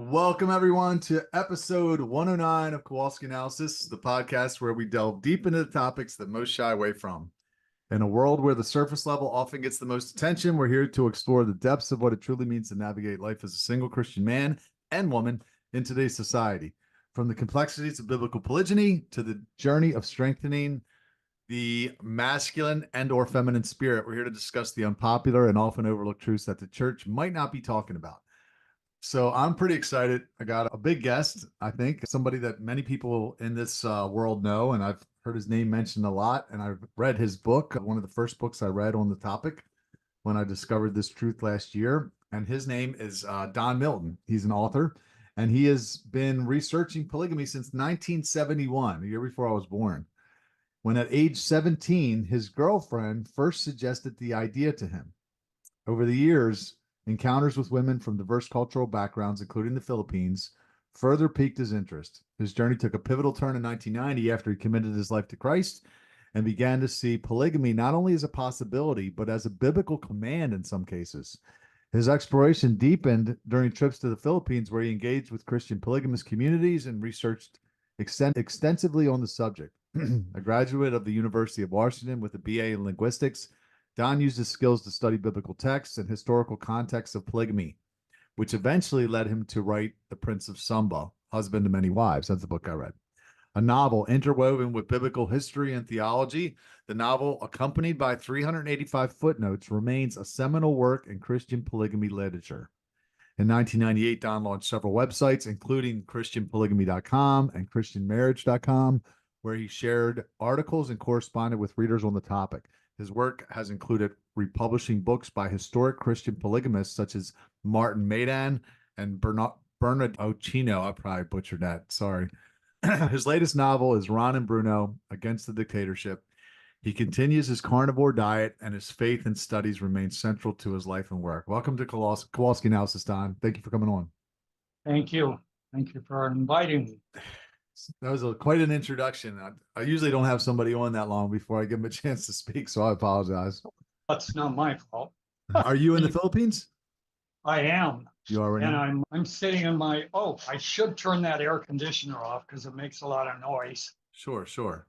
Welcome, everyone, to episode 109 of Kowalski Analysis, the podcast where we delve deep into the topics that most shy away from. In a world where the surface level often gets the most attention, we're here to explore the depths of what it truly means to navigate life as a single Christian man and woman in today's society. From the complexities of biblical polygyny to the journey of strengthening the masculine and/or feminine spirit, we're here to discuss the unpopular and often overlooked truths that the church might not be talking about. So I'm pretty excited. I got a big guest, I think, somebody that many people in this world know, and I've heard his name mentioned a lot, and I've read his book, one of the first books I read on the topic when I discovered this truth last year, and his name is Don Milton. He's an author, and he has been researching polygamy since 1971, the year before I was born, when at age 17, his girlfriend first suggested the idea to him. Over the years, encounters with women from diverse cultural backgrounds, including the Philippines, further piqued his interest. His journey took a pivotal turn in 1990 after he committed his life to Christ and began to see polygamy not only as a possibility, but as a biblical command in some cases. His exploration deepened during trips to the Philippines, where he engaged with Christian polygamous communities and researched extensively on the subject. A graduate of the University of Washington with a BA in linguistics, Don used his skills to study biblical texts and historical contexts of polygamy, which eventually led him to write The Prince of Samba, Husband to Many Wives. That's the book I read. A novel interwoven with biblical history and theology. The novel, accompanied by 385 footnotes, remains a seminal work in Christian polygamy literature. In 1998, Don launched several websites, including ChristianPolygamy.com and ChristianMarriage.com, where he shared articles and corresponded with readers on the topic. His work has included republishing books by historic Christian polygamists such as Martin Madan and Bernard Ochino. I probably butchered that. Sorry. His latest novel is Ron and Bruno, Against the Dictatorship. He continues his carnivore diet, and his faith and studies remain central to his life and work. Welcome to Kowalski Analysis, Don. Thank you for coming on. Thank you. Thank you for inviting me. That was quite an introduction. I usually don't have somebody on that long before I give them a chance to speak, so I apologize. That's not my fault. Are you in the Philippines? I am. You already? And I'm sitting in my, I should turn that air conditioner off because it makes a lot of noise. Sure.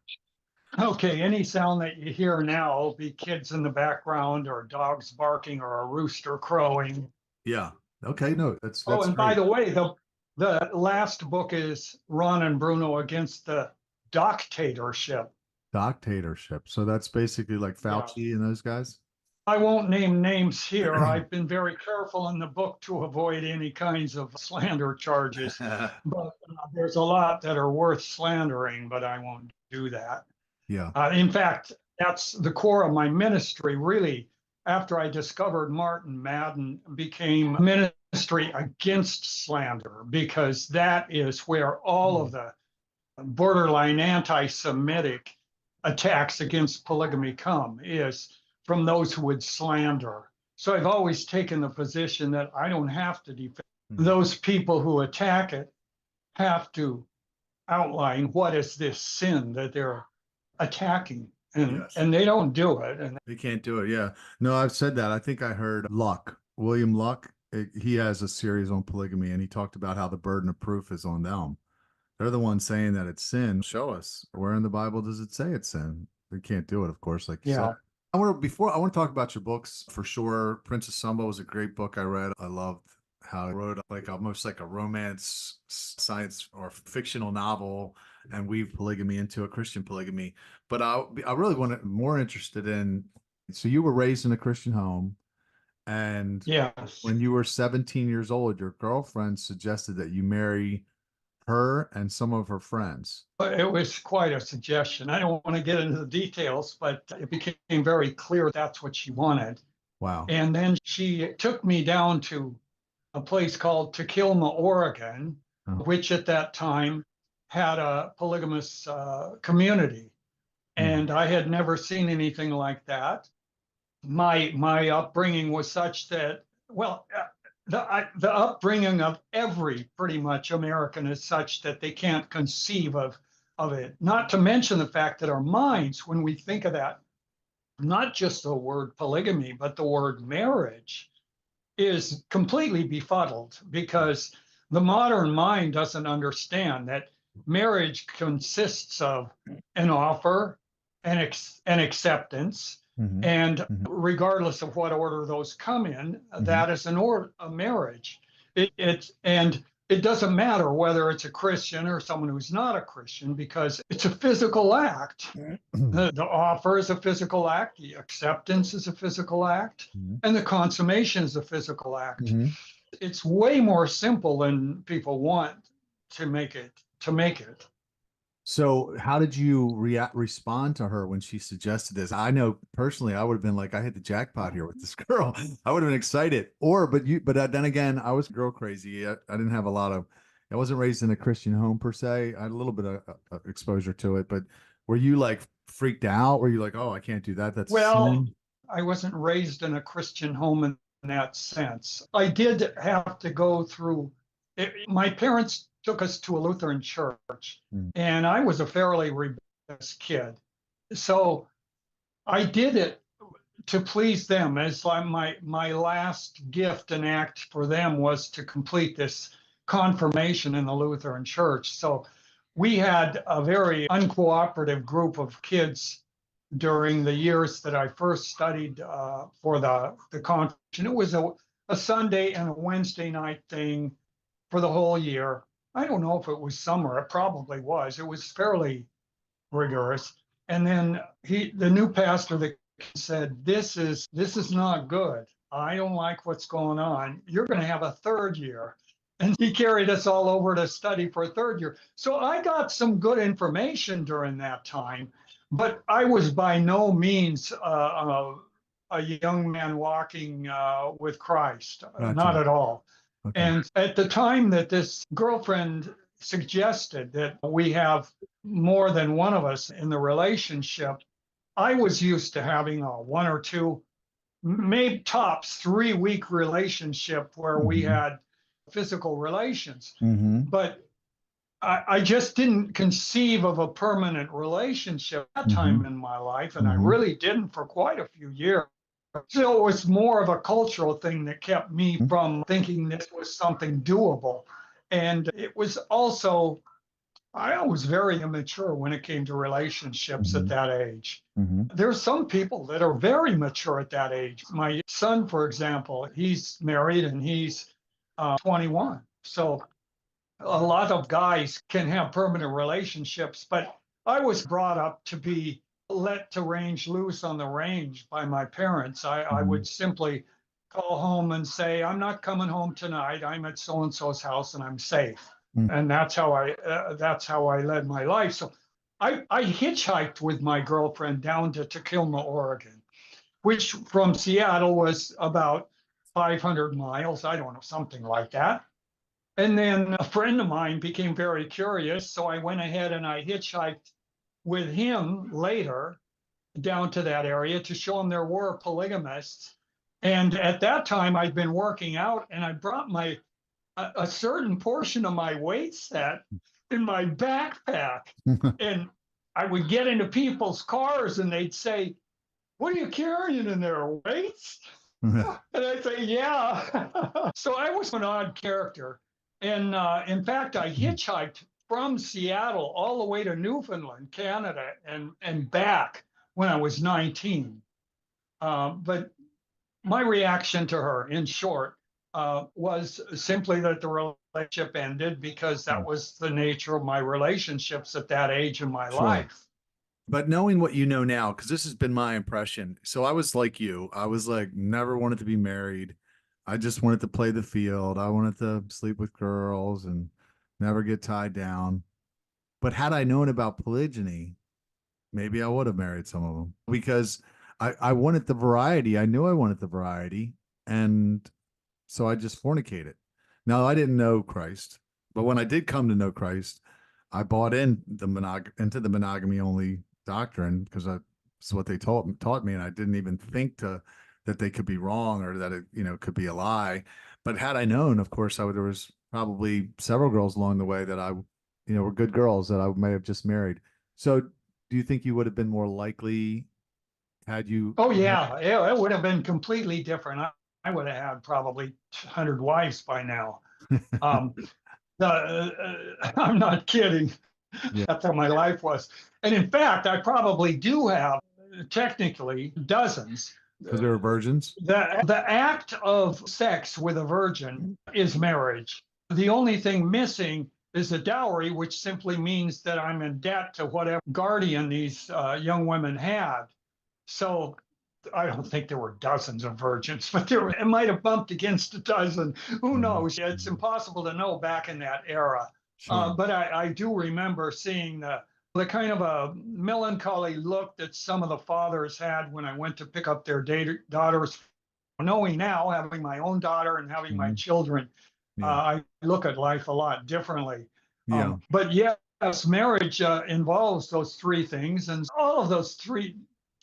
Okay, any sound that you hear now will be kids in the background or dogs barking or a rooster crowing. Yeah. Okay, no, that's and great. By the way, the last book is Ron and Bruno Against the Dictatorship. Dictatorship. So that's basically like Fauci and those guys? I won't name names here. I've been very careful in the book to avoid any kinds of slander charges. But there's a lot that are worth slandering, but I won't do that. Yeah. In fact, that's the core of my ministry, really. After I discovered Martin Madden, became ministry against slander, because that is where all of the borderline anti-Semitic attacks against polygamy come, is from those who would slander. So I've always taken the position that I don't have to defend. Those people who attack it have to outline what is this sin that they're attacking. And they don't do it. And they can't do it. Yeah. No, I've said that. I think I heard William Luck. He has a series on polygamy, and he talked about how the burden of proof is on them. They're the ones saying that it's sin. Show us where in the Bible does it say it's sin. They can't do it, of course, like you said. I want to talk about your books for sure. Prince of Samba was a great book I read. I loved how it wrote almost like a romance, science, or fictional novel, and weave polygamy into a Christian polygamy. But I really more interested in, so you were raised in a Christian home, and when you were 17 years old, your girlfriend suggested that you marry her and some of her friends. It was quite a suggestion. I don't want to get into the details, but it became very clear that's what she wanted. Wow. And then she took me down to a place called Takilma, Oregon, which at that time had a polygamous community. And I had never seen anything like that. My upbringing was such that, the upbringing of every pretty much American is such that they can't conceive of it. Not to mention the fact that our minds, when we think of that, not just the word polygamy, but the word marriage, is completely befuddled, because the modern mind doesn't understand that marriage consists of an offer, an acceptance, Mhm. and Mhm. regardless of what order those come in, Mhm. that is a marriage. And it doesn't matter whether it's a Christian or someone who's not a Christian, because it's a physical act. The offer is a physical act, the acceptance is a physical act, Mhm. and the consummation is a physical act. Mhm. It's way more simple than people want to make it. So how did you respond to her when she suggested this? I know personally, I would have been like, I hit the jackpot here with this girl. I would have been excited. But then again, I was girl crazy. I didn't have a lot of, I wasn't raised in a Christian home per se. I had a little bit of exposure to it, but were you like freaked out? Were you like, oh, I can't do that? That's Well, sin. I wasn't raised in a Christian home in that sense. I did have to go through it. My parents took us to a Lutheran church, Mm. and I was a fairly rebellious kid. So I did it to please them. As like my last gift and act for them was to complete this confirmation in the Lutheran church. So we had a very uncooperative group of kids during the years that I first studied for the conference. And it was a Sunday and a Wednesday night thing for the whole year. I don't know if it was summer, it probably was. It was fairly rigorous. And then the new pastor that said, this is not good. I don't like what's going on. You're going to have a third year. And he carried us all over to study for a third year. So I got some good information during that time, but I was by no means a young man walking with Christ, not Gotcha. at all. Okay. And at the time that this girlfriend suggested that we have more than one of us in the relationship, I was used to having a 1 or 2, maybe tops 3 week relationship where we Mhm. had physical relations. Mhm. But I just didn't conceive of a permanent relationship at that time Mhm. in my life, and I Mhm. really didn't for quite a few years. So it was more of a cultural thing that kept me Mhm. from thinking this was something doable. And it was also, I was very immature when it came to relationships at Mhm. that age. Mhm. There's some people that are very mature at that age. My son, for example, he's married and he's 21. So a lot of guys can have permanent relationships, but I was brought up to be let to range loose on the range by my parents. I Mhm. would simply call home and say, I'm not coming home tonight. I'm at so and so's house and I'm safe. Mhm. And that's how I led my life. So I hitchhiked with my girlfriend down to Tacoma, Oregon, which from Seattle was about 500 miles. I don't know, something like that. And then a friend of mine became very curious. So I went ahead and I hitchhiked with him later down to that area to show him there were polygamists. And at that time, I'd been working out and I brought a certain portion of my weight set in my backpack. And I would get into people's cars and they'd say, what are you carrying in there, weights? And I say, yeah. So I was an odd character. And in fact, I hitchhiked from Seattle all the way to Newfoundland, Canada, and back when I was 19. But my reaction to her, in short, was simply that the relationship ended because that was the nature of my relationships at that age in my Sure. life. But knowing what you know now, because this has been my impression. So I was like you. I was like, never wanted to be married. I just wanted to play the field. I wanted to sleep with girls and never get tied down. But had I known about polygyny, maybe I would have married some of them because I wanted the variety. I knew I wanted the variety. And so I just fornicated. Now I didn't know Christ, but when I did come to know Christ, I bought into the monogamy only doctrine because that's what they taught me, and I didn't even think that they could be wrong or that it could be a lie. But had I known, of course, there was probably several girls along the way that I were good girls that I may have just married. So do you think you would have been more likely had you? Oh yeah, it would have been completely different. I would have had probably 100 wives by now. Um, I'm not kidding. Yeah. That's how my life was. And in fact, I probably do have technically dozens. Because they were virgins. The act of sex with a virgin is marriage. The only thing missing is a dowry, which simply means that I'm in debt to whatever guardian these young women had. So I don't think there were dozens of virgins, but it might have bumped against a dozen. Who knows? It's impossible to know back in that era. Sure. But I do remember seeing the kind of a melancholy look that some of the fathers had when I went to pick up their daughters. Knowing now, having my own daughter and having my children, I look at life a lot differently. Yeah. But yes, marriage involves those three things, and all of those three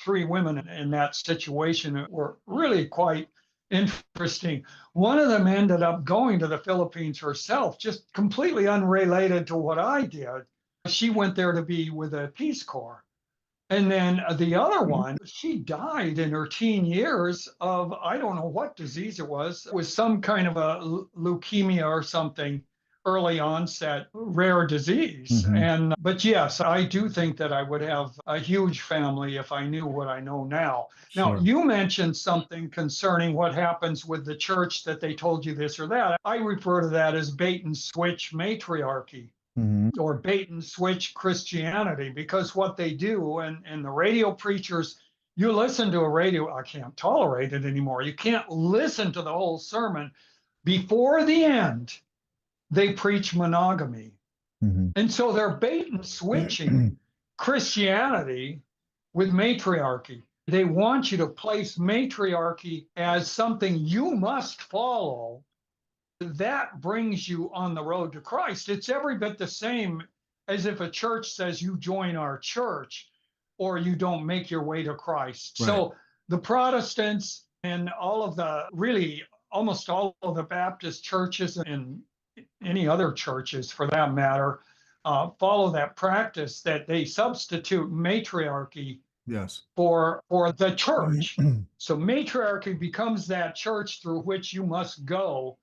women in that situation were really quite interesting. One of them ended up going to the Philippines herself, just completely unrelated to what I did. She went there to be with the Peace Corps. And then the other one, she died in her teen years of, I don't know what disease it was some kind of a leukemia or something, early onset rare disease. But yes, I do think that I would have a huge family if I knew what I know now. Now, you mentioned something concerning what happens with the church, that they told you this or that. I refer to that as bait and switch matriarchy. Or bait and switch Christianity, because what they do, and the radio preachers, you listen to a radio, I can't tolerate it anymore. You can't listen to the whole sermon. Before the end, they preach monogamy. And so they're bait and switching Christianity with matriarchy. They want you to place matriarchy as something you must follow. That brings you on the road to Christ. It's every bit the same as if a church says you join our church or you don't make your way to Christ. Right. So the Protestants and all of the, really almost all of the Baptist churches and any other churches for that matter, follow that practice that they substitute matriarchy for the church. So matriarchy becomes that church through which you must go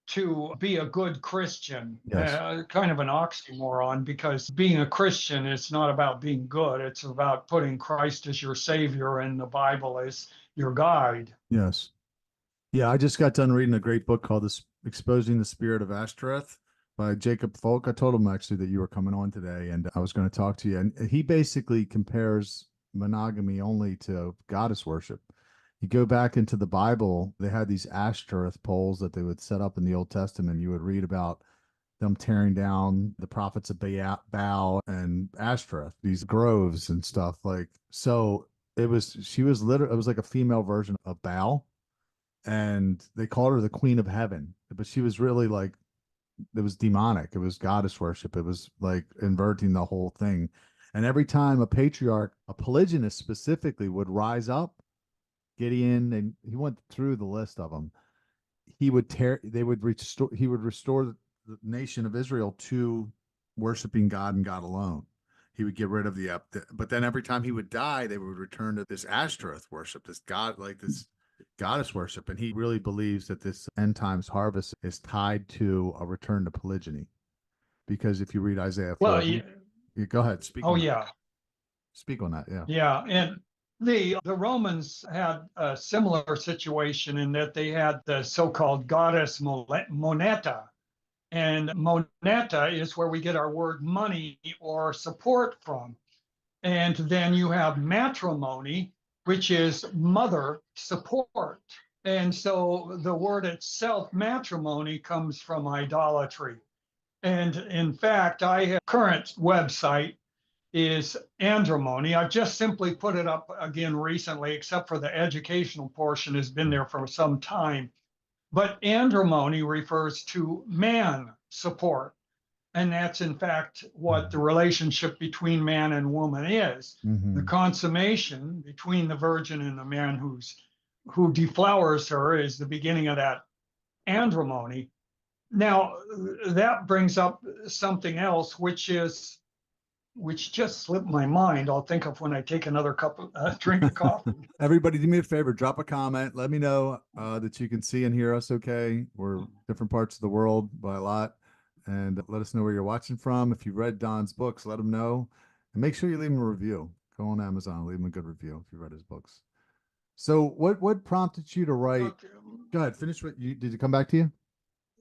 to be a good Christian. Kind of an oxymoron, because being a Christian is not about being good. It's about putting Christ as your savior and the Bible as your guide. Yes. Yeah, I just got done reading a great book called Exposing the Spirit of Ashtoreth by Jacob Folk. I told him actually that you were coming on today and I was going to talk to you. And he basically compares monogamy only to goddess worship. You go back into the Bible, they had these Ashtoreth poles that they would set up in the Old Testament. You would read about them tearing down the prophets of Baal and Ashtoreth, these groves and stuff. Like, so it was like a female version of Baal, and they called her the Queen of Heaven, but she was really like, it was demonic. It was goddess worship. It was like inverting the whole thing. And every time a patriarch, a polygynist specifically, would rise up, Gideon, and he went through the list of them, he would restore the nation of Israel to worshiping God and God alone. He would get rid of but then every time he would die, they would return to this Ashtoreth worship, this goddess worship. And he really believes that this end times harvest is tied to a return to polygyny. Because if you read Isaiah 4, go ahead, speak. Speak on that. Yeah. And the Romans had a similar situation in that they had the so-called goddess moneta. And moneta is where we get our word money or support from. And then you have matrimony, which is mother support. And so the word itself, matrimony, comes from idolatry. And in fact, current website is andromony. I've just simply put it up again recently, except for the educational portion has been there for some time. But andromony refers to man support. And that's in fact what the relationship between man and woman is. The consummation between the virgin and the man who deflowers her is the beginning of that andromony. Now, that brings up something else, which just slipped my mind. I'll think of when I take another drink of coffee. Everybody, do me a favor, drop a comment. Let me know that you can see and hear us okay. We're different parts of the world by a lot. and let us know where you're watching from. If you read Don's books, let him know, and make sure you leave him a review. Go on Amazon, leave him a good review if you read his books. So what prompted you to write? Okay. Go ahead, finish what you did. It come back to you?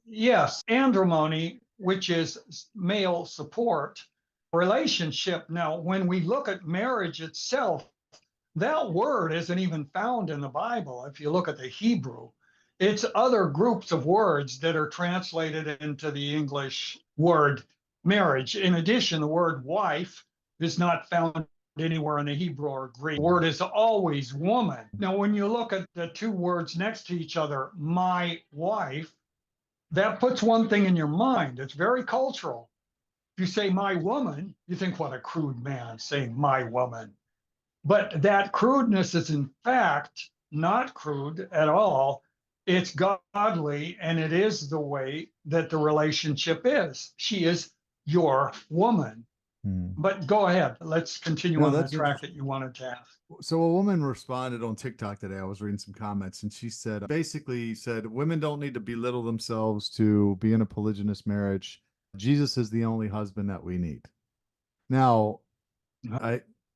Yes, andromony, which is male support relationship. Now, when we look at marriage itself, that word isn't even found in the Bible. If you look at the Hebrew, it's other groups of words that are translated into the English word marriage. In addition, the word wife is not found anywhere in the Hebrew or Greek. The word is always woman. Now, when you look at the two words next to each other, my wife, that puts one thing in your mind. It's very cultural. If you say my woman, you think, what a crude man saying my woman. But that crudeness is in fact not crude at all. It's godly, and it is the way that the relationship is. She is your woman. But go ahead. Let's continue on the track that you wanted to have. So a woman responded on TikTok today. I was reading some comments, and she said, basically said, women don't need to belittle themselves to be in a polygynous marriage. Jesus is the only husband that we need. Now,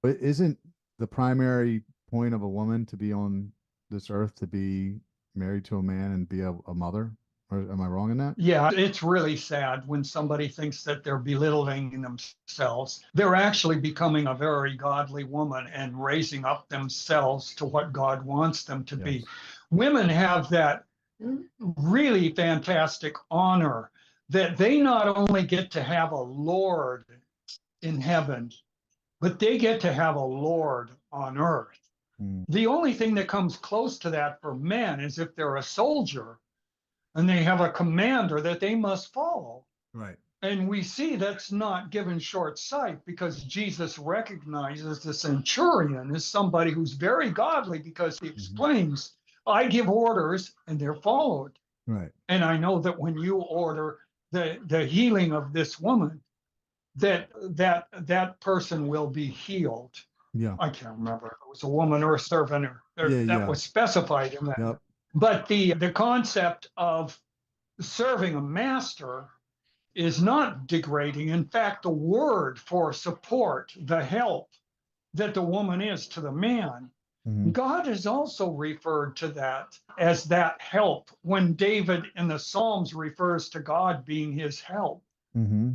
isn't the primary point of a woman to be on this earth to be married to a man and be a mother? Or am I wrong in that? Yeah, it's really sad when somebody thinks that they're belittling themselves. They're actually becoming a very godly woman and raising up themselves to what God wants them to be. Women have that really fantastic honor that they not only get to have a Lord in heaven, but they get to have a Lord on earth. The only thing that comes close to that for men is if they're a soldier and they have a commander that they must follow. Right. And we see that's not given short sight, because Jesus recognizes the centurion as somebody who's very godly, because he explains, I give orders and they're followed. Right. And I know that when you order the healing of this woman, that person will be healed. Yeah. I can't remember if it was a woman or a servant that was specified in that. Yep. But the concept of serving a master is not degrading. In fact, the word for support, the help that the woman is to the man, God has also referred to that as that help when David in the Psalms refers to God being his help.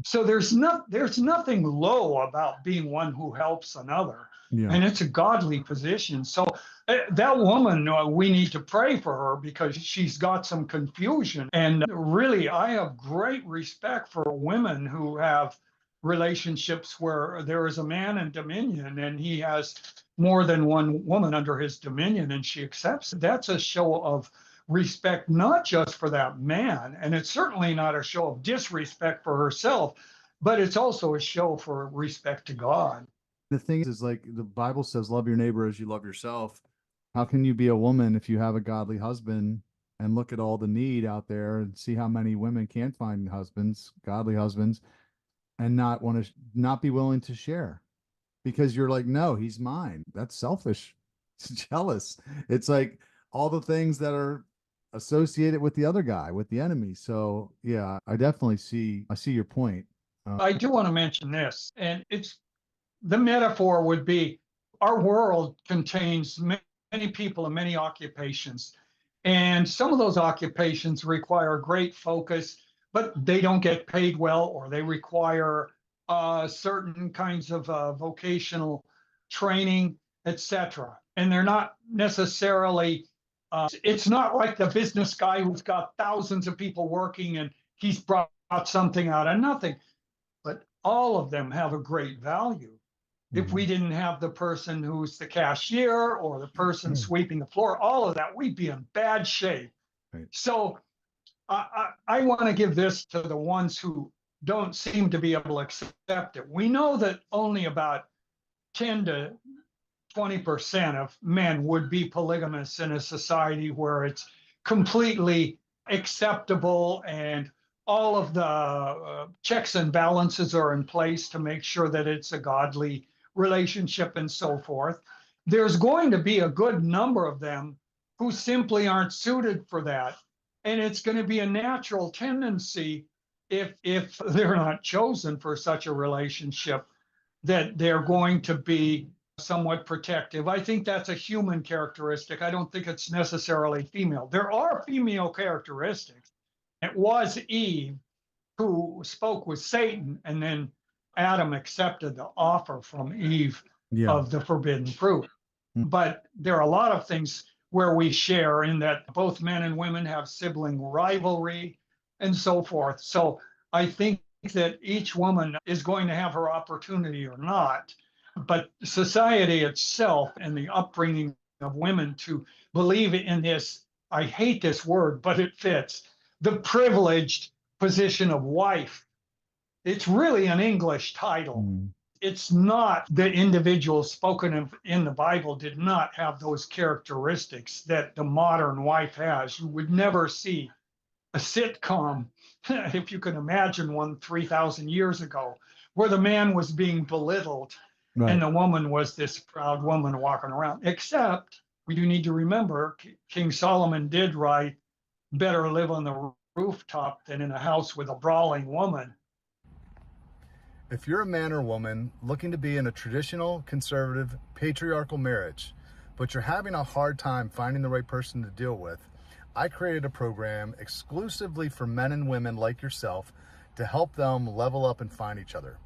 So there's nothing low about being one who helps another. Yeah. And it's a godly position. So that woman, we need to pray for her, because she's got some confusion. And really, I have great respect for women who have relationships where there is a man in dominion and he has more than one woman under his dominion, and she accepts it. That's a show of respect, not just for that man, and it's certainly not a show of disrespect for herself, but it's also a show for respect to God. The thing is like the Bible says, love your neighbor as you love yourself. How can you be a woman if you have a godly husband? And look at all the need out there and see how many women can't find husbands, godly husbands, and not be willing to share, because you're like, no, he's mine. That's selfish. It's jealous. It's like all the things that are associated with the other guy, with the enemy. So yeah, I see your point. I do want to mention this, and it's the metaphor would be our world contains many people and many occupations, and some of those occupations require great focus, but they don't get paid well, or they require certain kinds of vocational training, etc. And they're not necessarily, it's not like the business guy who's got thousands of people working and he's brought something out of nothing. But all of them have a great value. If we didn't have the person who's the cashier or the person sweeping the floor, all of that, we'd be in bad shape. Right. So I want to give this to the ones who don't seem to be able to accept it. We know that only about 10 to 20% of men would be polygamous in a society where it's completely acceptable and all of the checks and balances are in place to make sure that it's a godly relationship and so forth. There's going to be a good number of them who simply aren't suited for that. And it's going to be a natural tendency if they're not chosen for such a relationship, that they're going to be somewhat protective. I think that's a human characteristic. I don't think it's necessarily female. There are female characteristics. It was Eve who spoke with Satan, and then Adam accepted the offer from Eve Yeah. of the forbidden fruit. Mm. But there are a lot of things where we share in that both men and women have sibling rivalry and so forth. So I think that each woman is going to have her opportunity or not. But society itself and the upbringing of women to believe in this, I hate this word, but it fits, the privileged position of wife. It's really an English title. Mm. It's not the individual spoken of in the Bible did not have those characteristics that the modern wife has. You would never see a sitcom, if you can imagine one 3,000 years ago, where the man was being belittled Right. and the woman was this proud woman walking around. Except we do need to remember King Solomon did write, better live on the rooftop than in a house with a brawling woman. If you're a man or woman looking to be in a traditional, conservative, patriarchal marriage, but you're having a hard time finding the right person to deal with, I created a program exclusively for men and women like yourself to help them level up and find each other.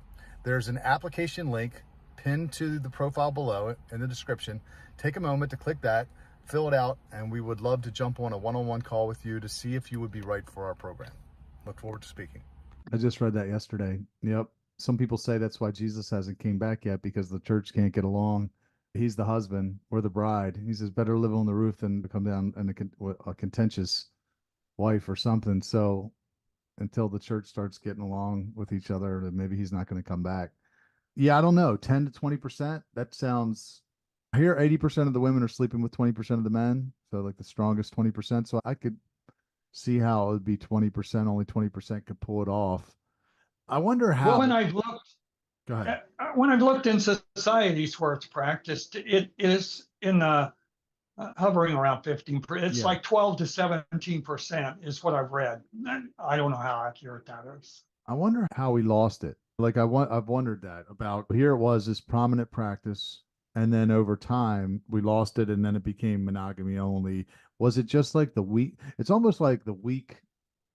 There's an application link pinned to the profile below in the description. Take a moment to click that, fill it out, and we would love to jump on a one-on-one call with you to see if you would be right for our program. Look forward to speaking. I just read that yesterday. Yep. Some people say that's why Jesus hasn't came back yet, because the church can't get along. He's the husband, we're the bride. He says better live on the roof than to come down and a contentious wife or something. So until the church starts getting along with each other, then maybe he's not going to come back. Yeah, I don't know. 10 to 20%. That sounds. I hear 80% of the women are sleeping with 20% of the men. So like the strongest 20%. So I could see how it would be 20%. Only 20% could pull it off. I wonder how. Well, when I've looked, Go ahead. when I've looked in societies where it's practiced, it is in the hovering around 15%. It's Yeah. like 12 to 17% is what I've read. I don't know how accurate that is. I wonder how we lost it. Like I've wondered that about. Here it was this prominent practice, and then over time we lost it, and then it became monogamy only. Was it just like the weak? It's almost like the weak,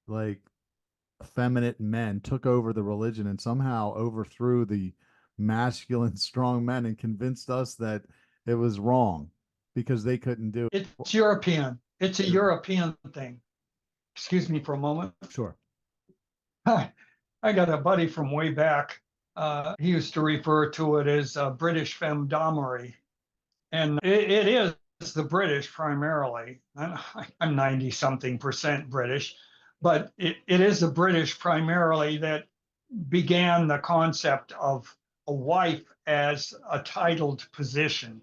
like effeminate men took over the religion and somehow overthrew the masculine, strong men and convinced us that it was wrong because they couldn't do it. It's European. It's a European thing. Excuse me for a moment. Sure. I got a buddy from way back. He used to refer to it as British femdomery. And it is the British primarily. I'm 90 something percent British, but it is the British primarily that began the concept of a wife as a titled position.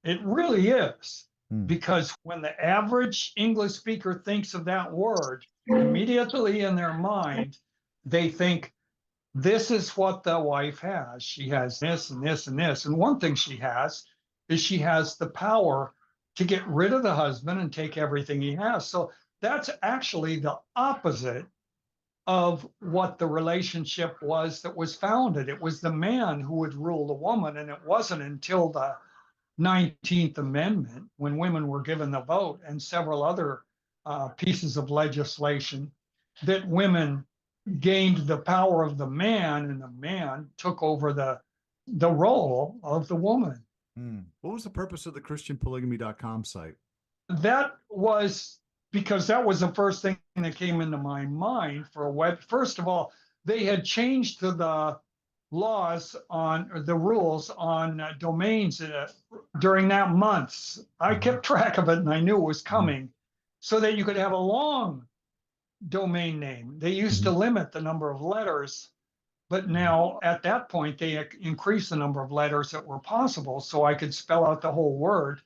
It really is, because when the average English speaker thinks of that word, immediately in their mind, they think, this is what the wife has. She has this and this and this. And one thing she has is she has the power to get rid of the husband and take everything he has. So that's actually the opposite of what the relationship was that was founded. It was the man who would rule the woman. And it wasn't until the 19th Amendment, when women were given the vote, and several other pieces of legislation, that women gained the power of the man, and the man took over the role of the woman. What was the purpose of the ChristianPolygamy.com site? That was because that was the first thing that came into my mind for a web. First of all, they had changed the laws on, or the rules on domains during that month. I kept track of it and I knew it was coming, so that you could have a long domain name. They used to limit the number of letters, but now at that point they increased the number of letters that were possible, so I could spell out the whole word.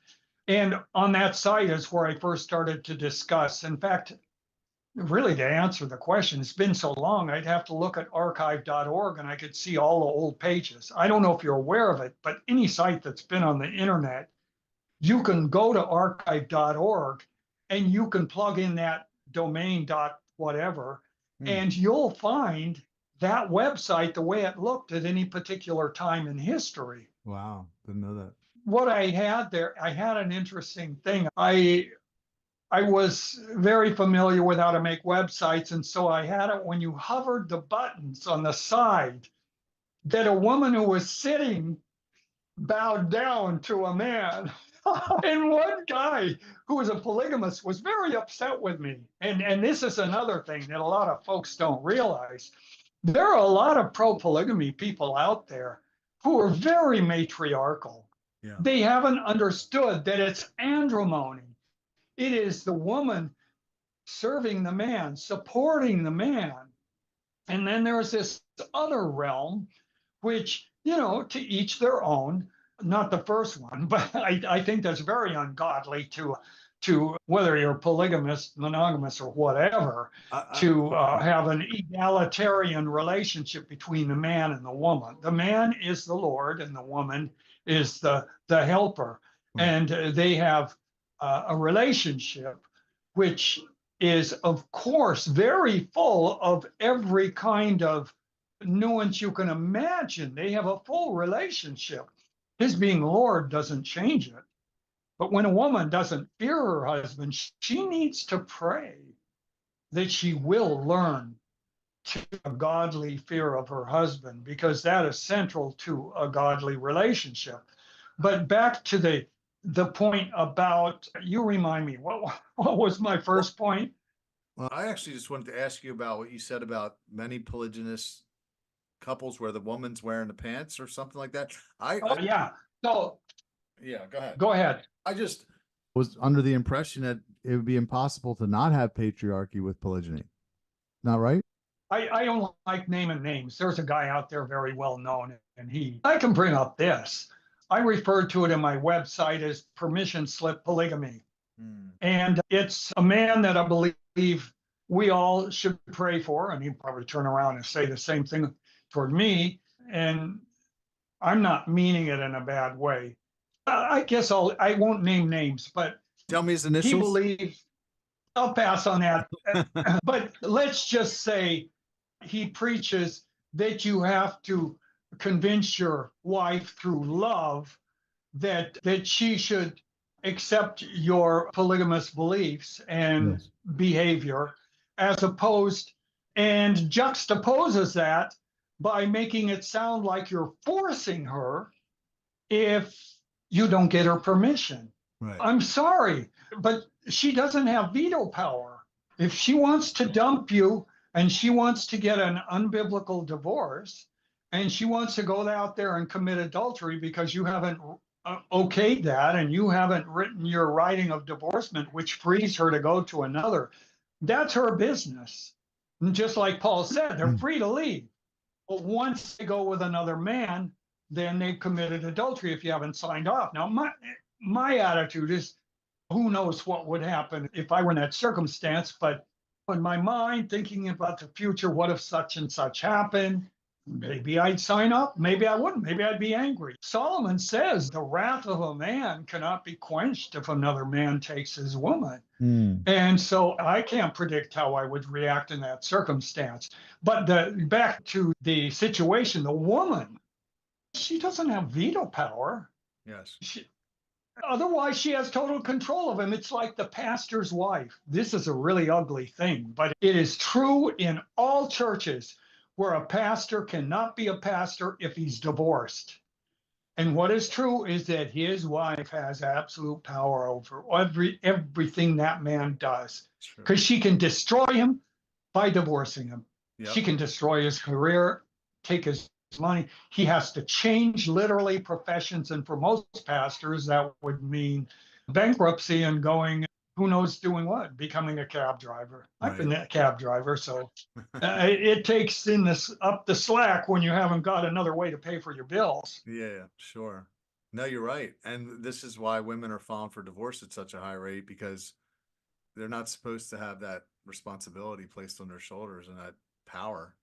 And on that site is where I first started to discuss. In fact, really, to answer the question, it's been so long, I'd have to look at archive.org and I could see all the old pages. I don't know if you're aware of it, but any site that's been on the internet, you can go to archive.org and you can plug in that domain dot whatever, And you'll find that website the way it looked at any particular time in history. Wow. Didn't know that. What I had there, I had an interesting thing. I was very familiar with how to make websites. And so I had it when you hovered the buttons on the side, that a woman who was sitting bowed down to a man. And one guy who was a polygamist was very upset with me. And this is another thing that a lot of folks don't realize. There are a lot of pro-polygamy people out there who are very matriarchal. Yeah. They haven't understood that it's andromony. It is the woman serving the man, supporting the man. And then there's this other realm, which, to each their own, not the first one, but I think that's very ungodly to whether you're polygamist, monogamous, or whatever, to have an egalitarian relationship between the man and the woman. The man is the Lord and the woman is the helper. And they have a relationship which is, of course, very full of every kind of nuance you can imagine. They have a full relationship. His being Lord doesn't change it. But when a woman doesn't fear her husband, she needs to pray that she will learn to a godly fear of her husband, because that is central to a godly relationship. But back to the point about, you remind me, what was my first point? Well, I actually just wanted to ask you about what you said about many polygynous couples where the woman's wearing the pants or something like that. Yeah. So yeah, go ahead. Go ahead. I just was under the impression that it would be impossible to not have patriarchy with polygyny. Not right? I don't like naming names. There's a guy out there very well known, and I can bring up this. I refer to it in my website as permission slip polygamy. And it's a man that I believe we all should pray for. And he'd probably turn around and say the same thing toward me. And I'm not meaning it in a bad way. I guess I won't name names, but tell me his initials. He believes, I'll pass on that. But let's just say he preaches that you have to convince your wife through love that she should accept your polygamous beliefs and behavior, as opposed, and juxtaposes that by making it sound like you're forcing her if you don't get her permission. Right. I'm sorry, but she doesn't have veto power. If she wants to dump you and she wants to get an unbiblical divorce and she wants to go out there and commit adultery because you haven't okayed that and you haven't written your writing of divorcement, which frees her to go to another, that's her business. And just like Paul said, they're free to leave. But once they go with another man, then they've committed adultery if you haven't signed off. Now, my attitude is, who knows what would happen if I were in that circumstance, but in my mind, thinking about the future, what if such and such happened? Maybe I'd sign up, maybe I wouldn't, maybe I'd be angry. Solomon says the wrath of a man cannot be quenched if another man takes his woman. And so I can't predict how I would react in that circumstance. But back to the situation, the woman, she doesn't have veto power. Yes. Otherwise, she has total control of him. It's like the pastor's wife. This is a really ugly thing, but it is true in all churches where a pastor cannot be a pastor if he's divorced. And what is true is that his wife has absolute power over everything that man does, because she can destroy him by divorcing him. Yep. She can destroy his career, take his money. He has to change literally professions. And for most pastors, that would mean bankruptcy and going, who knows doing what, becoming a cab driver. Right. I've been a cab driver, so it takes up the slack when you haven't got another way to pay for your bills. Yeah, sure. No, you're right. And this is why women are filing for divorce at such a high rate, because they're not supposed to have that responsibility placed on their shoulders and that power,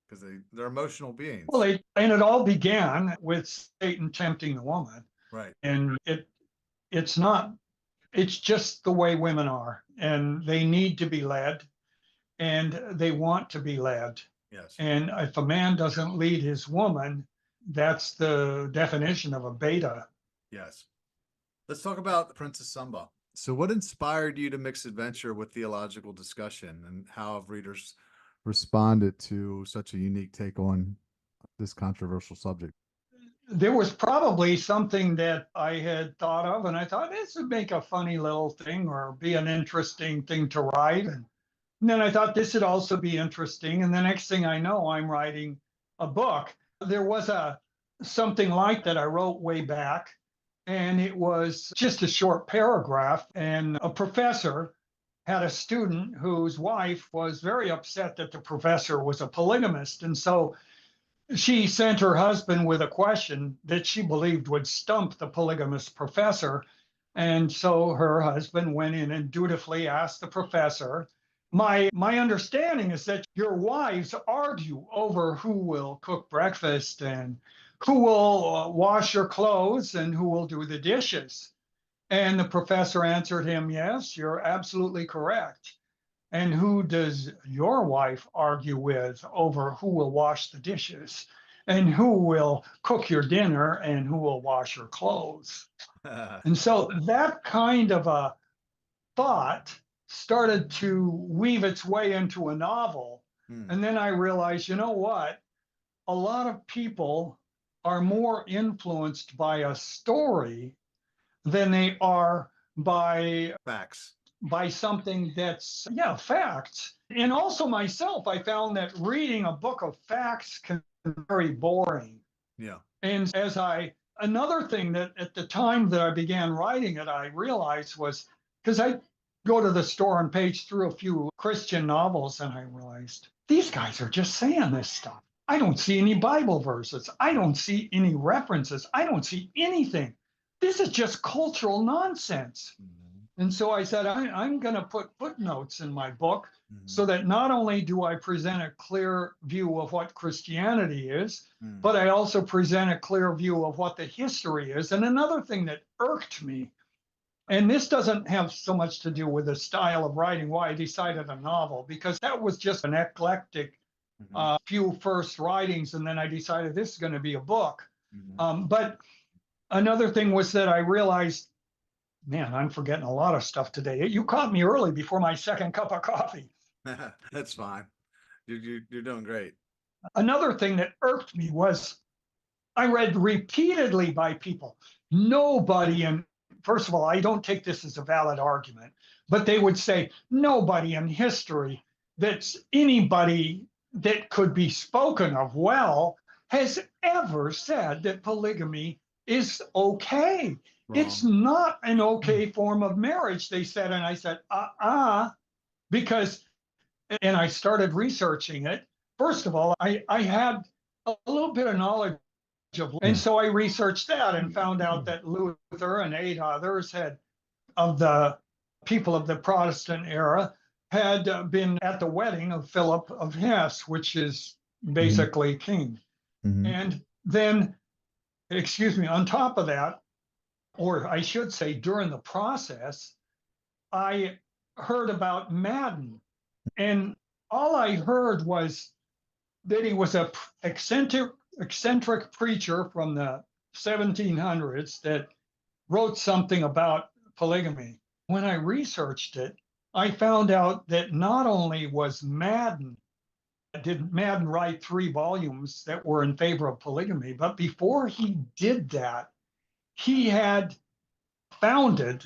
because they're emotional beings. Well, and it all began with Satan tempting the woman. Right. And it's just the way women are, and they need to be led. and they want to be led. Yes. And if a man doesn't lead his woman, that's the definition of a beta. Yes. Let's talk about the Princess Samba. So what inspired you to mix adventure with theological discussion, and how have readers responded to such a unique take on this controversial subject? There was probably something that I had thought of, and I thought this would make a funny little thing or be an interesting thing to write. And then I thought this would also be interesting. And the next thing I know, I'm writing a book. There was something like that I wrote way back, and it was just a short paragraph. And a professor had a student whose wife was very upset that the professor was a polygamist. And so she sent her husband with a question that she believed would stump the polygamous professor. And so her husband went in and dutifully asked the professor, my understanding is that your wives argue over who will cook breakfast and who will wash your clothes and who will do the dishes. And the professor answered him, yes, you're absolutely correct. And who does your wife argue with over who will wash the dishes and who will cook your dinner and who will wash your clothes? And so that kind of a thought started to weave its way into a novel. And then I realized, you know what? A lot of people are more influenced by a story than they are by Facts. by something that's, yeah, facts. And also myself, I found that reading a book of facts can be very boring. Yeah. And another thing that at the time that I began writing it, I realized was because I go to the store and page through a few Christian novels, and I realized these guys are just saying this stuff. I don't see any Bible verses. I don't see any references. I don't see anything. This is just cultural nonsense. And so I said, I'm going to put footnotes in my book so that not only do I present a clear view of what Christianity is, but I also present a clear view of what the history is. And another thing that irked me, and this doesn't have so much to do with the style of writing, why I decided a novel, because that was just an eclectic few first writings. And then I decided this is going to be a book. But another thing was that I realized, man, I'm forgetting a lot of stuff today. You caught me early before my second cup of coffee. That's fine. You're doing great. Another thing that irked me was I read repeatedly by people, nobody in, first of all, I don't take this as a valid argument, but they would say nobody in history that's anybody that could be spoken of well has ever said that polygamy is okay. Wrong. It's not an okay form of marriage, they said. And I said, because, and I started researching it. First of all, I had a little bit of knowledge of, and so I researched that and found out that Luther and 8 others of the people of the Protestant era, had been at the wedding of Philip of Hesse, which is basically king. And then, on top of that, or I should say during the process, I heard about Madden. And all I heard was that he was a eccentric preacher from the 1700s that wrote something about polygamy. When I researched it, I found out that not only did Madden write 3 volumes that were in favor of polygamy, but before he did that, he had founded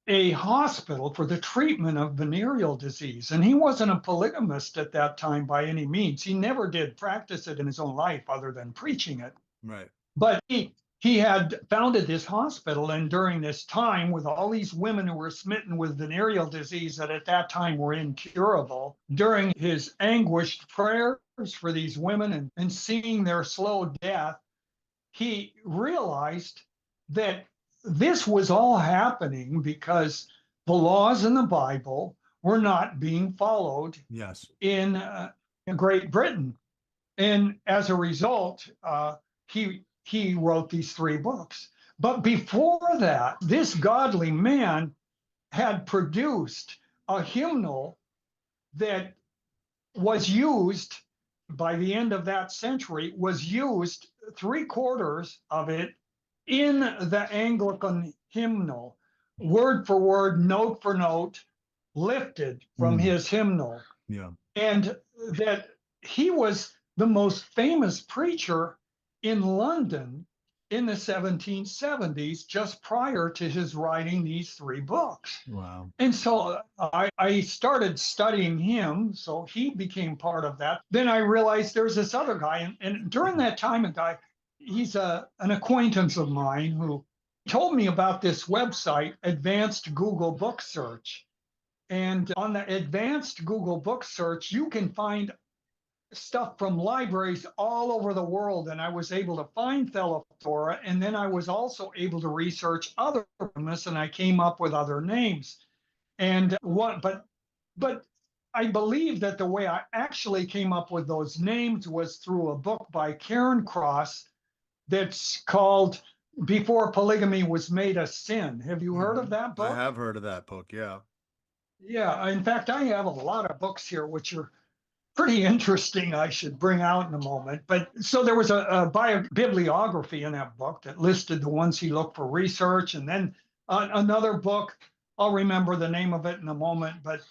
a hospital for the treatment of venereal disease. And he wasn't a polygamist at that time by any means. He never did practice it in his own life other than preaching it. Right. But he had founded this hospital. And during this time, with all these women who were smitten with venereal disease that at that time were incurable, during his anguished prayers for these women and seeing their slow death, he realized that this was all happening because the laws in the Bible were not being followed in Great Britain. And as a result, he wrote these 3 books. But before that, this godly man had produced a hymnal that was used by the end of that century, was used 3/4 of it in the Anglican hymnal, word for word, note for note, lifted from his hymnal. Yeah. And that he was the most famous preacher in London in the 1770s, just prior to his writing these 3 books. Wow. And so I started studying him. So he became part of that. Then I realized there's this other guy. And during that time, he's an acquaintance of mine who told me about this website, Advanced Google Book Search. And on the Advanced Google Book Search, you can find stuff from libraries all over the world. And I was able to find Thelaphthora. And then I was also able to research other polygamists, and I came up with other names. And but I believe that the way I actually came up with those names was through a book by Karen Cross that's called Before Polygamy Was Made a Sin. Have you heard of that book? I have heard of that book. Yeah. Yeah. In fact, I have a lot of books here, which are pretty interesting. I should bring out in a moment. But so there was a bibliography in that book that listed the ones he looked for research. And then another book, I'll remember the name of it in a moment, but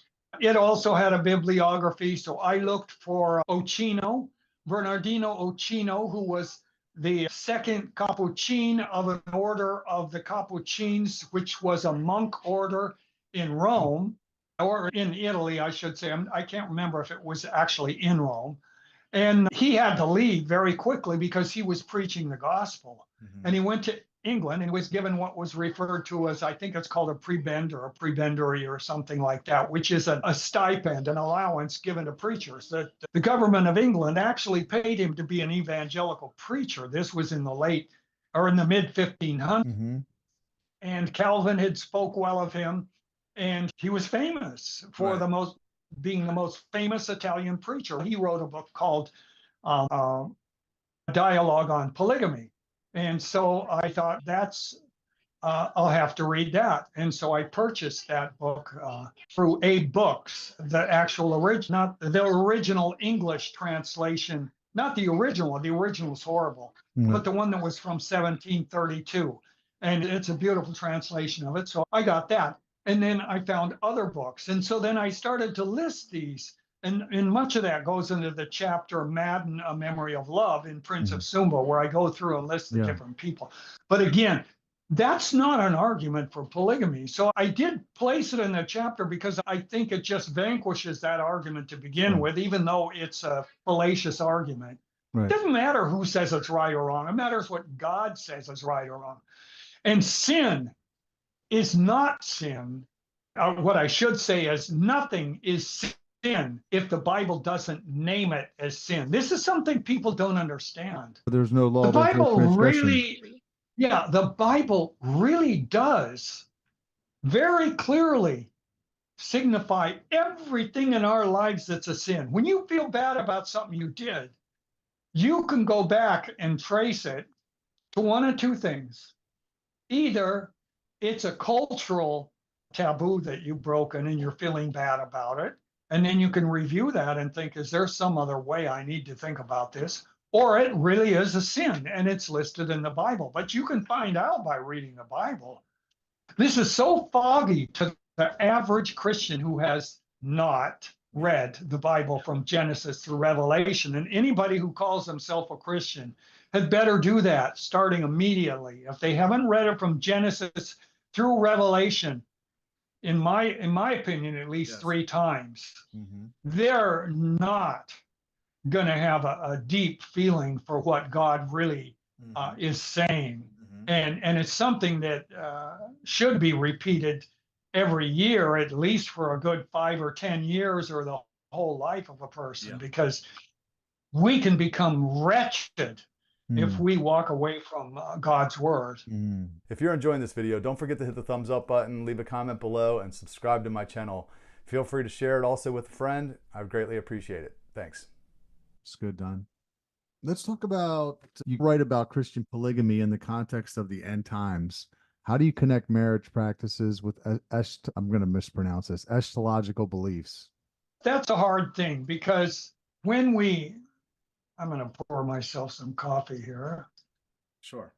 it also had a bibliography. So I looked for Ochino, Bernardino Ochino, who was the second Capuchin of an order of the Capuchins, which was a monk order in Rome, or in Italy, I should say. I can't remember if it was actually in Rome. And he had to leave very quickly because he was preaching the gospel. And he went to England and was given what was referred to as, I think it's called a prebend or a prebendary or something like that, which is a stipend, an allowance given to preachers. That the government of England actually paid him to be an evangelical preacher. This was in the mid 1500s. And Calvin had spoke well of him. And he was famous for being the most famous Italian preacher. He wrote a book called Dialogue on Polygamy. And so I thought I'll have to read that. And so I purchased that book through Books, the not the original English translation, not the original is horrible, but the one that was from 1732. And it's a beautiful translation of it. So I got that. And then I found other books. And so then I started to list these. And much of that goes into the chapter Madden, A Memory of Love in Prince of Sumba, where I go through and list the different people. But again, that's not an argument for polygamy. So I did place it in the chapter because I think it just vanquishes that argument to begin with, even though it's a fallacious argument. It doesn't matter who says it's right or wrong. It matters what God says is right or wrong. And sin is not sin. What I should say is nothing is sin if the Bible doesn't name it as sin. This is something people don't understand. There's no law. The Bible the Bible really does very clearly signify everything in our lives that's a sin. When you feel bad about something you did, you can go back and trace it to one of two things. Either it's a cultural taboo that you've broken and you're feeling bad about it. And then you can review that and think, is there some other way I need to think about this? Or it really is a sin and it's listed in the Bible. But you can find out by reading the Bible. This is so foggy to the average Christian who has not read the Bible from Genesis through Revelation. And anybody who calls themselves a Christian had better do that starting immediately. If they haven't read it from Genesis through Revelation, in my opinion, at least 3 times, they're not going to have a deep feeling for what God really is saying. And it's something that should be repeated every year, at least for a good 5 or 10 years or the whole life of a person, because we can become wretched if we walk away from God's word. If you're enjoying this video, don't forget to hit the thumbs up button, leave a comment below, and subscribe to my channel. Feel free to share it also with a friend. I would greatly appreciate it. Thanks. It's good, Don. Let's talk about, you write about Christian polygamy in the context of the end times. How do you connect marriage practices with, I'm going to mispronounce this, eschatological beliefs? That's a hard thing because I'm going to pour myself some coffee here. Sure.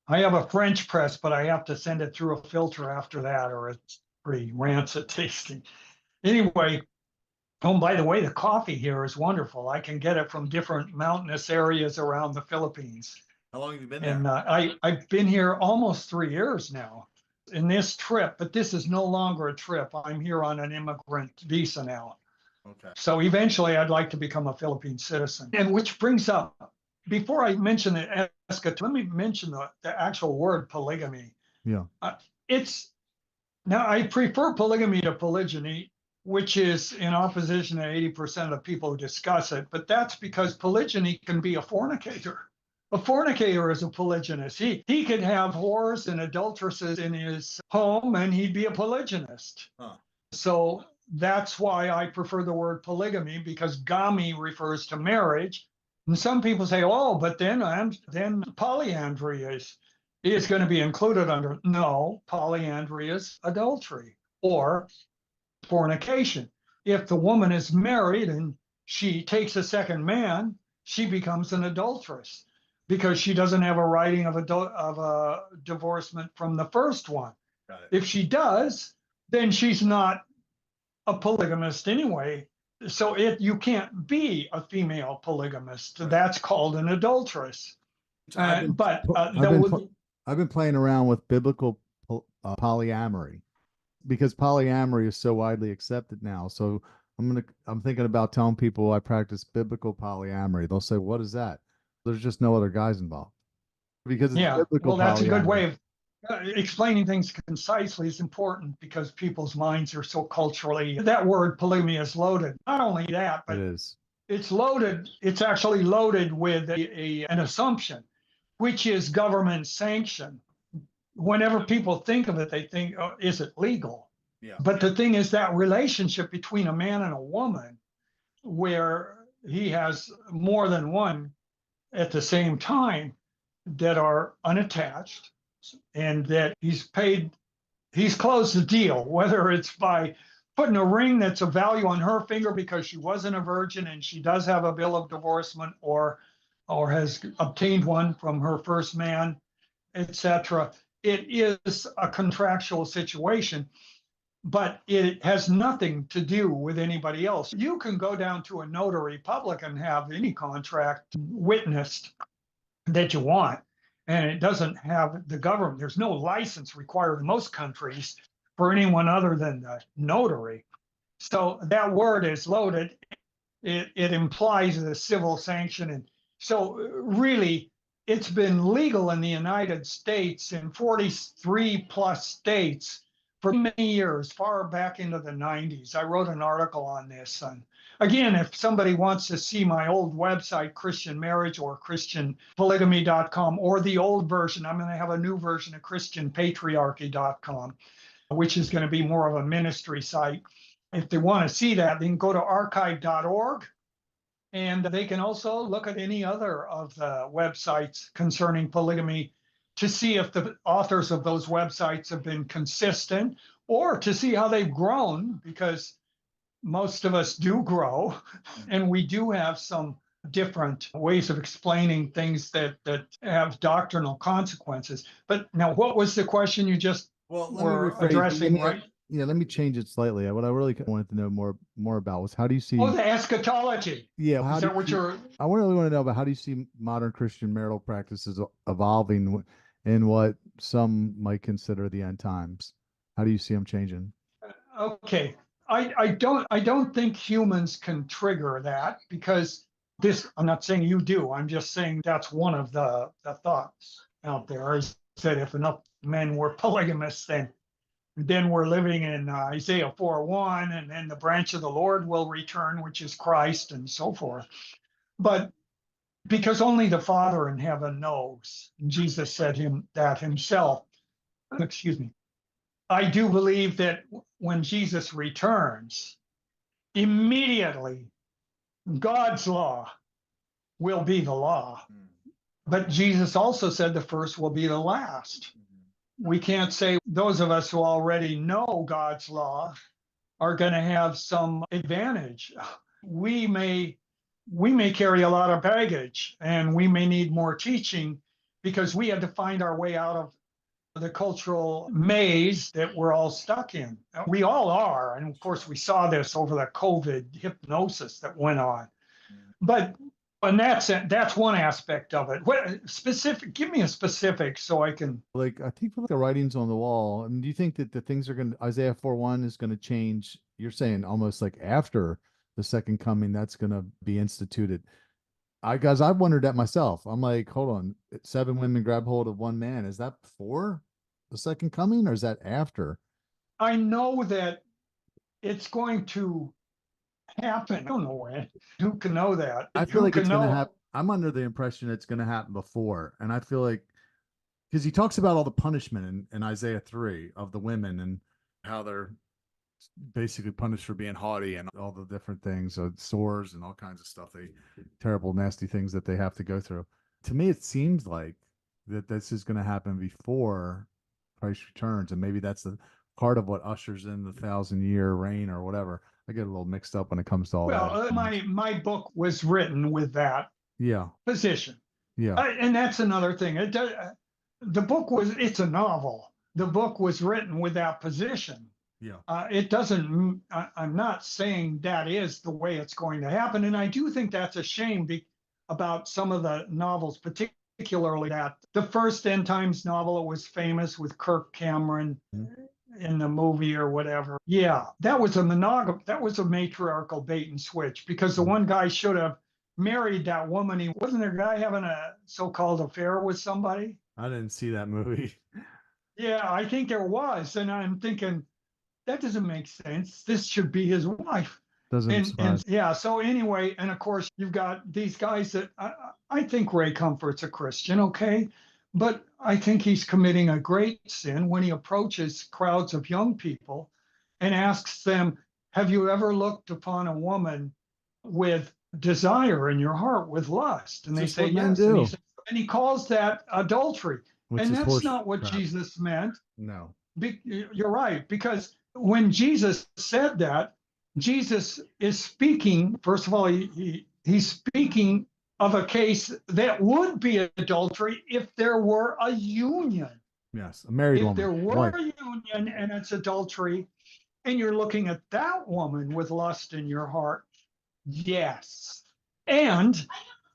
I have a French press, but I have to send it through a filter after that, or it's pretty rancid tasting. Anyway, oh, by the way, the coffee here is wonderful. I can get it from different mountainous areas around the Philippines. How long have you been And there? I've been here almost 3 years now in this trip, but this is no longer a trip. I'm here on an immigrant visa now. Okay. So eventually I'd like to become a Philippine citizen. And which brings up, before I mention the eschatology, let me mention the actual word polygamy. Yeah. Now I prefer polygamy to polygyny, which is in opposition to 80% of the people who discuss it, but that's because polygyny can be a fornicator. A fornicator is a polygynist. He could have whores and adulteresses in his home and he'd be a polygynist. Huh. So that's why I prefer the word polygamy, because gamy refers to marriage. And some people say, oh, but then polyandry is going to be included under. No, polyandry is adultery or fornication. If the woman is married and she takes a second man, she becomes an adulteress because she doesn't have a writing of a divorcement from the first one. If she does, then she's not a polygamist anyway. So you can't be a female polygamist. Right. That's called an adulteress. I've been playing around with biblical polyamory, because polyamory is so widely accepted now. So I'm thinking about telling people I practice biblical polyamory. They'll say, "What is that?" There's just no other guys involved, because it's biblical. Well, that's polyamory. A good way of explaining things concisely is important, because people's minds are so culturally. That word polygamy is loaded. Not only that, but it's loaded. It's actually loaded with an assumption, which is government sanction. Whenever people think of it, they think, oh, is it legal? Yeah. But the thing is, that relationship between a man and a woman, where he has more than one at the same time that are unattached, and that he's closed the deal, whether it's by putting a ring that's of value on her finger because she wasn't a virgin and she does have a bill of divorcement, or has obtained one from her first man, etc. It is a contractual situation, but it has nothing to do with anybody else. You can go down to a notary public and have any contract witnessed that you want, and it doesn't have the government. There's no license required in most countries for anyone other than the notary. So that word is loaded. It implies a civil sanction. And so really, it's been legal in the United States in 43 plus states for many years, far back into the 90s. I wrote an article on this. And again, if somebody wants to see my old website, Christian Marriage or ChristianPolygamy.com, or the old version, I'm going to have a new version of ChristianPatriarchy.com, which is going to be more of a ministry site. If they want to see that, they can go to archive.org. And they can also look at any other of the websites concerning polygamy to see if the authors of those websites have been consistent, or to see how they've grown, because most of us do grow, and we do have some different ways of explaining things that have doctrinal consequences. But now, what was the question you just were addressing, right? Yeah, let me change it slightly. What I really wanted to know more about was, how do you see? Oh, the eschatology. Yeah, is that what you're? I really want to know about, how do you see modern Christian marital practices evolving in what some might consider the end times? How do you see them changing? Okay, I don't think humans can trigger that, because this. I'm not saying you do. I'm just saying that's one of the thoughts out there, is that if enough men were polygamists, then we're living in Isaiah 4:1, and then the branch of the Lord will return, which is Christ, and so forth. But because only the Father in heaven knows, and Jesus said that himself, excuse me, I do believe that when Jesus returns, immediately God's law will be the law. But Jesus also said the first will be the last. We can't say, those of us who already know God's law are going to have some advantage. We may carry a lot of baggage, and we may need more teaching because we had to find our way out of the cultural maze that we're all stuck in. We all are. And of course, we saw this over the COVID hypnosis that went on. But and that's one aspect of it. What specific? Give me a specific so I can. Like, I think the writings on the wall. I mean, do you think that the things are going to, Isaiah 4:1 is going to change? You're saying almost like after the second coming, that's going to be instituted. Guys, I've wondered that myself. I'm like, hold on, 7 women grab hold of one man. Is that before the second coming, or is that after? I know that it's going to happen. I don't know when. Who can know that? I feel Who like can it's going to know? happen. I'm under the impression it's going to happen before. And I feel like, because he talks about all the punishment in Isaiah 3 of the women and how they're basically punished for being haughty and all the different things, sores and all kinds of stuff, terrible, nasty things that they have to go through. To me, it seems like that this is going to happen before Christ returns. And maybe that's the part of what ushers in the 1,000-year reign or whatever. I get a little mixed up when it comes to all that. Well, my book was written with that Yeah. position. Yeah. And that's another thing. It's a novel. The book was written with that position. Yeah. It doesn't, I'm not saying that is the way it's going to happen. And I do think that's a shame about some of the novels, particularly that the first End Times novel, it was famous with Kirk Cameron in the movie or whatever. Yeah, that was a matriarchal bait and switch, because the one guy should have married that woman. He wasn't a guy having a so-called affair with somebody. I didn't see that movie. Yeah, I think there was. And I'm thinking, that doesn't make sense. This should be his wife. And yeah, so anyway, and of course, you've got these guys that I think Ray Comfort's a Christian, okay? But I think he's committing a great sin when he approaches crowds of young people and asks them, have you ever looked upon a woman with desire in your heart, with lust? And they say yes. And he calls that adultery. And that's not what Jesus meant. No. You're right, because when Jesus said that, Jesus is speaking, first of all, he's speaking of a case that would be adultery if there were a union. Yes, a married woman. If there were a union and it's adultery, and you're looking at that woman with lust in your heart, yes. And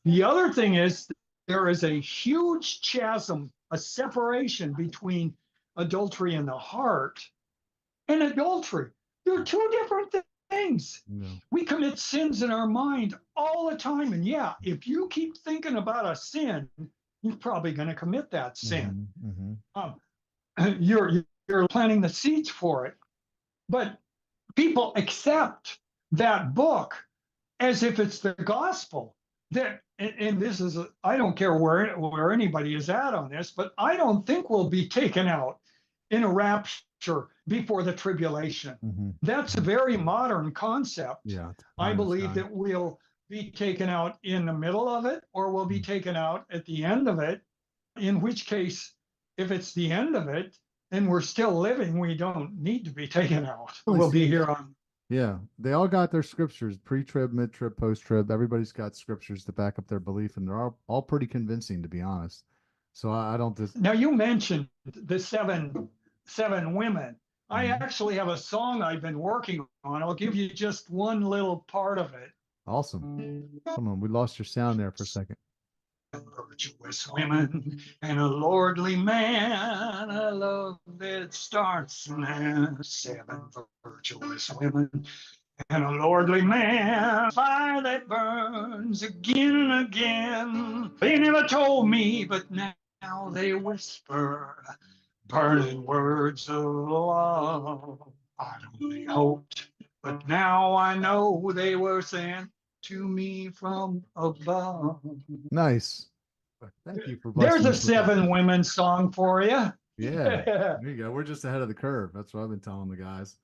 the other thing is, there is a huge chasm, a separation between adultery in the heart and adultery. They're two different things. No. We commit sins in our mind all the time. And yeah, if you keep thinking about a sin, you're probably going to commit that sin. You're planting the seeds for it. But people accept that book as if it's the gospel. And this is, I don't care where anybody is at on this, but I don't think we'll be taken out in a rapture before the tribulation. That's a very modern concept. Yeah, I believe that we'll be taken out in the middle of it, or we'll be taken out at the end of it, in which case, if it's the end of it and we're still living, we don't need to be taken out. We'll be here on. Yeah, they all got their scriptures, pre-trib, mid-trib, post-trib. Everybody's got scriptures to back up their belief, and they're all pretty convincing, to be honest. So I don't just... Now, you mentioned the seven women. I actually have a song I've been working on. I'll give you just one little part of it. Awesome. Come on, we lost your sound there for a second. Virtuous women and a lordly man, a love that starts now. 7 virtuous women and a lordly man, fire that burns again and again. They never told me, but now they whisper burning words of love. I only hoped, but now I know they were sent to me from above. Nice. Thank you for There's a 7 women song for you. Yeah, there you go. We're just ahead of the curve. That's what I've been telling the guys.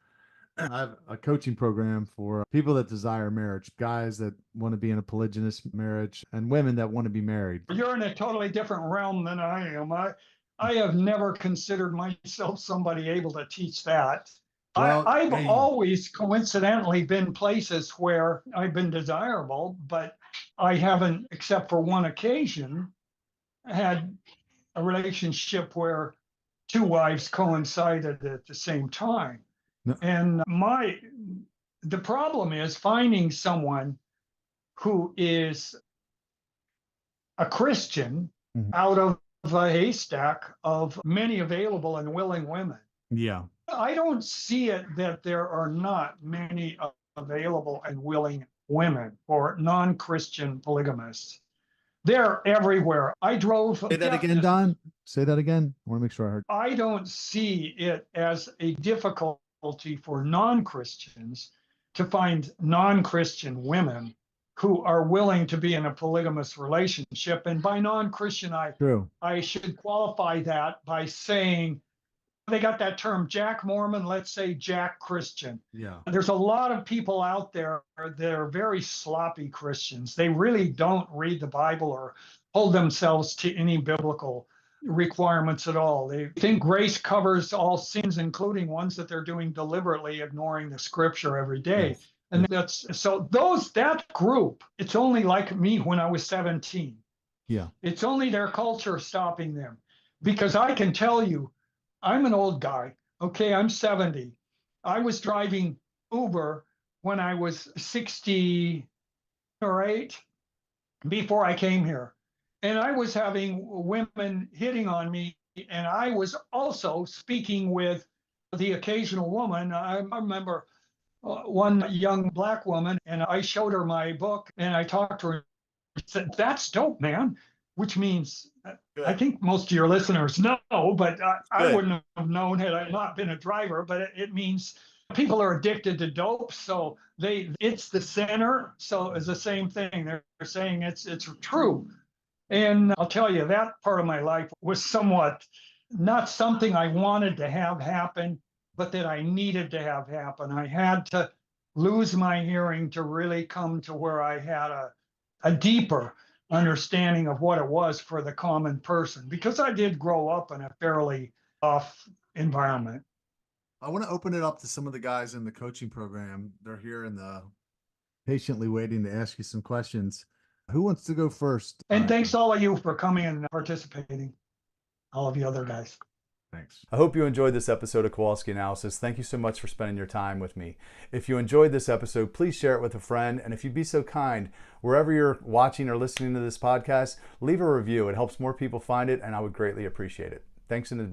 I have a coaching program for people that desire marriage, guys that want to be in a polygynous marriage, and women that want to be married. You're in a totally different realm than I am. I have never considered myself somebody able to teach that. Well, I've hey, always coincidentally been places where I've been desirable, but I haven't, except for one occasion, had a relationship where two wives coincided at the same time. no, And the problem is finding someone who is a Christian Mhm. out of a haystack of many available and willing women. yeah, I don't see it that there are not many available and willing women for non-Christian polygamists. They're everywhere. I drove. say that again, Don. Say that again. I want to make sure I heard. I don't see it as a difficulty for non-Christians to find non-Christian women who are willing to be in a polygamous relationship. And by non-Christian, True. I should qualify that by saying they got that term Jack Mormon, let's say Jack Christian. Yeah. There's a lot of people out there that are very sloppy Christians. They really don't read the Bible or hold themselves to any biblical requirements at all. They think grace covers all sins, including ones that they're doing deliberately, ignoring the scripture every day. Yes. And that's so that group, it's only like me when I was 17. Yeah. It's only their culture stopping them. Because I can tell you, I'm an old guy. Okay, I'm 70. I was driving Uber when I was 60 or 8 before I came here. And I was having women hitting on me. And I was also speaking with the occasional woman. I remember one young Black woman, and I showed her my book and I talked to her. She said, "That's dope, man," which means I think most of your listeners know, but I wouldn't have known had I not been a driver. But it means people are addicted to dope, so it's the center. So it's the same thing. They're saying it's true. And I'll tell you, that part of my life was somewhat not something I wanted to have happen, but that I needed to have happen. I had to lose my hearing to really come to where I had a deeper understanding of what it was for the common person, because I did grow up in a fairly tough environment. I want to open it up to some of the guys in the coaching program. They're here in the patiently waiting to ask you some questions. Who wants to go first? And thanks all of you for coming and participating, all of you other guys. Thanks. I hope you enjoyed this episode of Kowalski Analysis. Thank you so much for spending your time with me. If you enjoyed this episode, please share it with a friend. And if you'd be so kind, wherever you're watching or listening to this podcast, leave a review. It helps more people find it, and I would greatly appreciate it. Thanks in advance.